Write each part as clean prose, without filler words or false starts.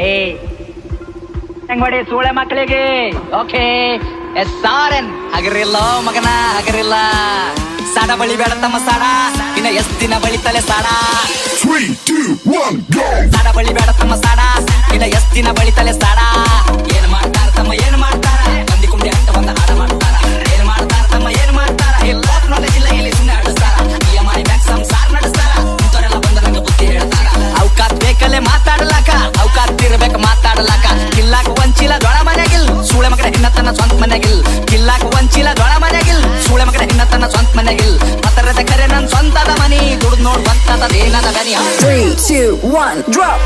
ಏಯ್ ಹೆಂಗ್ ಮಾಡಿ ಸೂಳೆ ಮಕ್ಕಳಿಗೆ ಓಕೆ SRN ಹಗರಿಲ್ಲ ಮಗನ ಹಗರಿಲ್ಲ ಸಾಡ ಬಳಿ ಬೇಡ ತಮ್ಮ ಸಾಡ ಇನ್ನ ಎಷ್ಟ್ ದಿನ ಬಳಿತಲೆ ಸಾಡ 3, 2, 1, go! ಸಾಡ ಬಳಿ ಬೇಡ ತಮ್ಮ ಸಾಡ ಇನ್ನ ಎಷ್ಟ್ ದಿನ ಬಳಿತಲೆ ಸಾಡ ಏನ್ ಮಾಡ್ತಾರ ತಮ್ಮ ಏನ್ ಮಾಡ್ತಾರ ಮಂದಿ ಕುಂಡಿ ಅಂತ ಒಂದ ಹಾಡ ಮಾಡ್ತಾರ ಏನ್ ಮಾಡ್ತಾರ ತಮ್ಮ ಏನ್ ಮಾಡ್ತಾರ ಎಲ್ಲ ನಾಲೆಜ್ ಇಲ್ಲ ಇಲ್ಲಿ ಸುಮ್ಮನೆ ಆಡಿಸ್ತಾರ EMI ಬ್ಯಾಕ್ ಸಂಸಾರ ನಡೆಸ್ತಾರ ಇಂಥವರೆಲ್ಲ ಬಂದ ನಂಗ ಬುದ್ಧಿ ಹೇಳ್ತಾರ ಅವಕಾತ್ ಬೇಕಲ್ಲೇ ಮಾತಾಡ್ಲಾಕ ಅವಕಾತ್ ಇರ್ಬೇಕು ಮಾತಾಡ್ಲಾಕ ಕಿಲ್ಲಾಕ ಒಂಚಿಲ್ಲ ದೊಳ ಮನೆಗಿಲ್ ಸೂಳೆ ಮಗನ ಹಿನ್ನತನ ಸ್ವಂತ ಮನೆಗಿಲ್ ಕಿಲ್ಲಾಕ ಒಂಚಿಲ್ಲ ದೊಳ ಮನೆಗಿಲ್ ಸೂಳೆ ಮಗನ ಹಿನ್ನತನ ಸ್ವಂತ ಮನೆಗಿಲ್ ಪತ್ರದ ಕರೆ ನನ್ ಸ್ವಂತದ ಮನಿ ದುಡ್ದು ನೋಡ್ ಬಂತದ ಏನದ ಗನಿ 3, 2, 1, drop!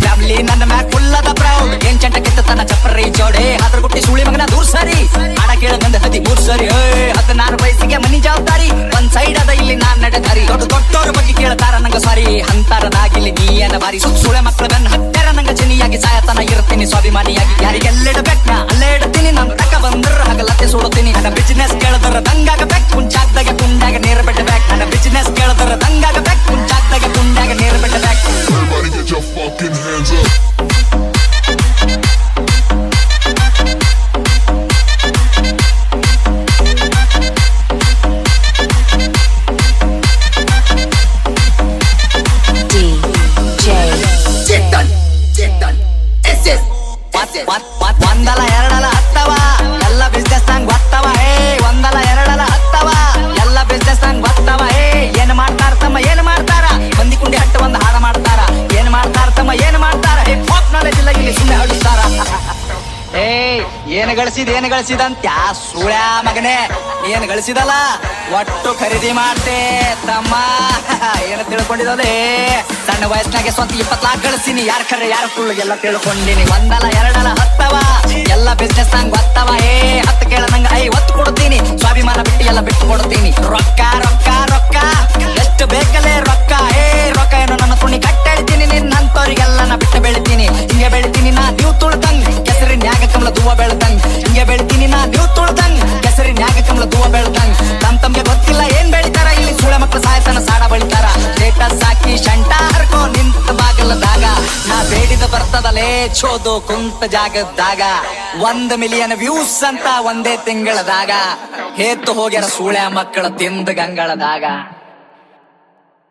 ಫ್ಯಾಮಿಲಿ ನನ್ನ ಮ್ಯಾಕ್ ಫುಲ್ಲದ ಪ್ರೌಡ್ ಏನ್ ಚಂಟ ಕಿತ್ತ ತನ್ನ ಚಪ್ಪರಿ ಜೋಡೆ ಅದ್ರ ಗುಟ್ಟಿ ಸುಳಿ ಮಗನ ದೂರ್ ಸರಿ ಆಡ ಕೇಳ ನಂದ 13 ಸರಿ 16 ವಯಸ್ಸಿಗೆ ಮನಿ ಜವಾಬ್ದಾರಿ ಒಂದ್ ಸೈಡ್ ಅದ ಇಲ್ಲಿ ನಾನ್ ನಡೆದಾರಿ ದೊಡ್ಡವ್ರ ಬಗ್ಗೆ ಕೇಳ್ತಾರ ನಂಗ ಸಾರಿ ಅಂತಾರದಾಗಿಲ್ಲಿ ನೀ ಏನ ಬಾರಿ ಸುಳೆ ಮಕ್ಕಳ ಬೆನ್ನ ಹತ್ತಾರ ನಂಗ ಚನಿಯಾಗಿ ಸಾಯತನ ಇರ್ತೀನಿ ಸ್ವಾಭಿಮಾನಿಯಾಗಿ ಯಾರಿಗೆಲ್ಲಿಡಬೇಕು ನಾ ಅಲ್ಲೇ ಇಡ್ತೀನಿ ನನ್ ತಕ್ಕ ಬಂದ್ರ ಹಗಲತ್ತೆ ಸುಡ್ತೀನಿ ನನ್ನ ಬಿಸಿನೆಸ್ ಕೇಳದರ ದಂಗಾಗಬೇಕು ಕುಂಚಾಕ್ದಾಗ ಕುಂಡಾಗ ನೇರ ಬಿಟ್ಟಬೇಕು ನನ್ನ ಬಿಸಿನೆಸ್ ಕೇಳದರ ದಂಗಾಗಬೇಕು ಕುಂಚಾಕ್ದಾಗ ಕುಂಡಾಗ ನೇರ ಬಿಟ್ಟಬೇಕು Everybody get your fucking hands up! ಒಂದಲ ಎರಡಲ ಹತ್ತವ ಎಲ್ಲ ಬಿಸ್ನೆಸ್ ನಂಗ್ ಗೊತ್ತವ ಒಂದಲ ಎರಡಲ ಹತ್ತವ ಎಲ್ಲ ಬಿಸ್ನೆಸ್ ನಂಗ್ ಗೊತ್ತವ ಏನ್ ಮಾಡ್ತಾರ ತಮ್ಮ ಏನ್ ಮಾಡ್ತಾರ ಮಂದಿ ಕುಂಡಿ ಹಟ್ಟ ಒಂದ್ ಹಾಡ ಮಾಡ್ತಾರ ಏನ್ ಮಾಡ್ತಾರ ತಮ್ಮ ಏನ್ ಮಾಡ್ತಾರ ಫೋಕ್ ನಾಲೆಜ್ ಇಲ್ಲ ಇಲ್ಲಿ ಸುಮ್ಮನೆ ಹಡಿಸ್ತಾರ ಏನ್ ಗಳಿಸಿದಂತ ಸುಳ್ಯಾ ಮಗನೇ ಏನ್ ಗಳಿಸಿದಲ್ಲ ಒಟ್ಟು ಖರೀದಿ ಮಾಡ್ತೆ ತಮ್ಮ ಏನ ತಿಳ್ಕೊಂಡಿದ್ದೆ ಸಣ್ಣ ವಯಸ್ಸಿನಾಗೆ ಸ್ವಂತ 20 ಲಾಖ ಗಳಿಸಿನಿ ಯಾರ ಖರೆ ಯಾರ ಸುಳ್ಳು ಎಲ್ಲ ತಿಳ್ಕೊಂಡಿನಿ ಒಂದಲ ಎರಡಲ ಹತ್ತವ ಎಲ್ಲ ಬಿಸ್ನೆಸ್ ನಂಗ್ ಗೊತ್ತವ 10 ಕೇಳ ನಂಗ 50 ಕೊಡ್ತೀನಿ ಸ್ವಾಭಿಮಾನ ಬಿಟ್ಟು ಎಲ್ಲ ಬಿಟ್ಟು ಕೊಡ್ತೀನಿ ರೊಕ್ಕ ರೊಕ್ಕ ರೊಕ್ಕ ಎಷ್ಟು ಬೇಕಲ್ಲೇ ರೊಕ್ಕ ರೊಕ್ಕ ಏನು ನನ್ನ ತುಣಿ ಕಟ್ಟೆಳ್ತೀನಿ ನಿನ್ನಂತವ್ರಿಗೆಲ್ಲ ನಾ ಬಿಟ್ಟು ಬೆಳಿತೀನಿ ಹಿಂಗೆ ಬೆಳಿತೀನಿ ನಾ ನೀವು ತುಳ್ದಂಗ್ ಕೆಸರಿನ್ಯಾಗ ಕಮಲ ದೂವ ಬೆಳ್ದಂಗ್ ಹಿಂಗೆ ಬೆಳಿತೀನಿ ನಾ ನೀವು ತುಳ್ದಂಗ್ ಕೆಸರಿನ್ಯಾಗ ಕಮಲ ದೂವ ಬೆಳ್ದಂಗ್ ತಮ್ಗೆ ಗೊತ್ತಿಲ್ಲ ಏನ್ ಬೆಳಿತಾರ ಇಲ್ಲಿ ಸುಳೆ ಮಕ್ಕಳು ಸಾಯ್ತಾನ ಸಾಡ ಬಳಿತಾರ ಸ್ಟೇಟಸ್ ಹಾಕಿ ಶಂಟ ಹರ್ಕೋ ನಿಂತ ಬಾಗಲದಾಗ ನಾ ಬೇಡಿದ ಬರ್ತದಲೇ ಚೋದು ಕುಂತ ಜಾಗದಾಗ 1 ಮಿಲಿಯನ್ ವ್ಯೂಸ್ ಅಂತ ಒಂದೇ ತಿಂಗಳದಾಗ ಹೇತ್ತು ಹೋಗ್ಯಾರ ಸುಳೆ ಮಕ್ಕಳ ತಿಂದ ಗಂಗಳದಾಗ